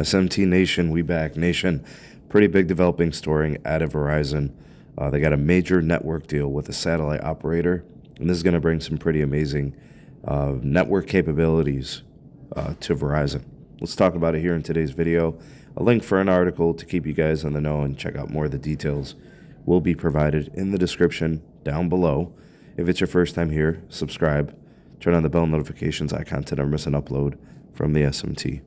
SMT Nation, we back. Nation, pretty big developing story out of Verizon. They got a major network deal with a satellite operator, and this is going to bring some pretty amazing network capabilities to Verizon. Let's talk about it here in today's video. A link for an article to keep you guys on the know and check out more of the details will be provided in the description down below. If it's your first time here, subscribe, turn on the bell notifications icon to never miss an upload from the SMT.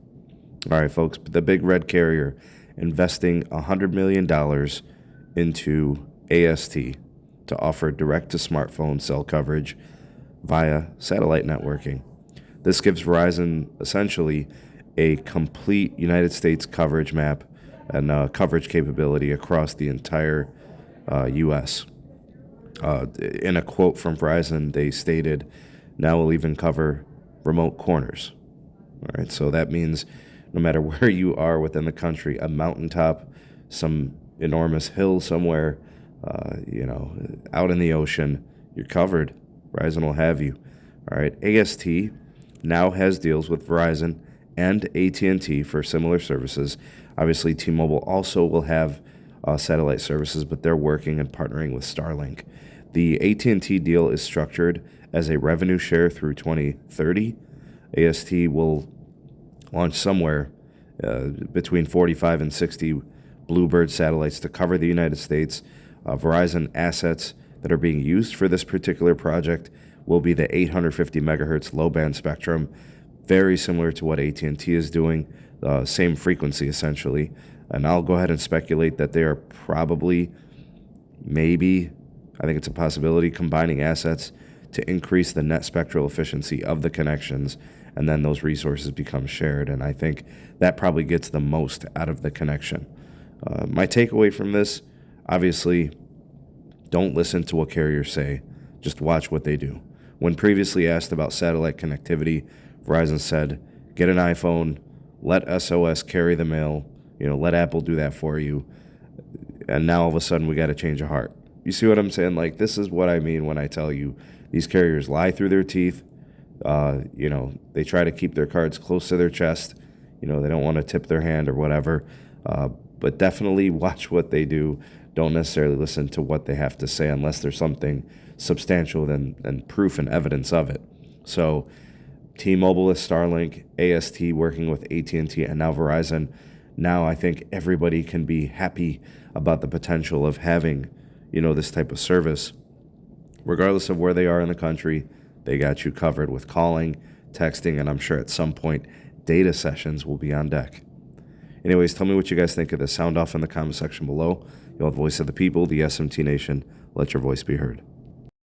All right, folks, the big red carrier investing $100 million into AST to offer direct-to-smartphone cell coverage via satellite networking. This gives Verizon essentially a complete United States coverage map and coverage capability across the entire U.S. In a quote from Verizon, they stated, "Now we'll even cover remote corners." All right, so that means no matter where you are within the country, a mountaintop, some enormous hill somewhere, out in the ocean, you're covered. Verizon will have you. All right, AST now has deals with Verizon and AT&T for similar services. Obviously, T-Mobile also will have satellite services, but they're working and partnering with Starlink. The AT&T deal is structured as a revenue share through 2030. AST will launch somewhere between 45 and 60 Bluebird satellites to cover the United States. Verizon assets that are being used for this particular project will be the 850 megahertz low-band spectrum, very similar to what AT&T is doing, same frequency essentially. And I'll go ahead and speculate that they are probably, maybe, I think it's a possibility, combining assets to increase the net spectral efficiency of the connections, and then those resources become shared. And I think that probably gets the most out of the connection. My takeaway from this, obviously, don't listen to what carriers say. Just watch what they do. When previously asked about satellite connectivity, Verizon said, get an iPhone, let SOS carry the mail, let Apple do that for you. And now all of a sudden we got to change a heart. You see what I'm saying? Like, this is what I mean when I tell you these carriers lie through their teeth. They try to keep their cards close to their chest. They don't want to tip their hand or whatever. But definitely watch what they do. Don't necessarily listen to what they have to say unless there's something substantial and proof and evidence of it. So T-Mobile is Starlink, AST working with AT&T, and now Verizon. Now I think everybody can be happy about the potential of having, this type of service. Regardless of where they are in the country, they got you covered with calling, texting, and I'm sure at some point data sessions will be on deck. Anyways, tell me what you guys think of this. Sound off in the comment section below. You'll have the voice of the people, the SMT Nation. Let your voice be heard.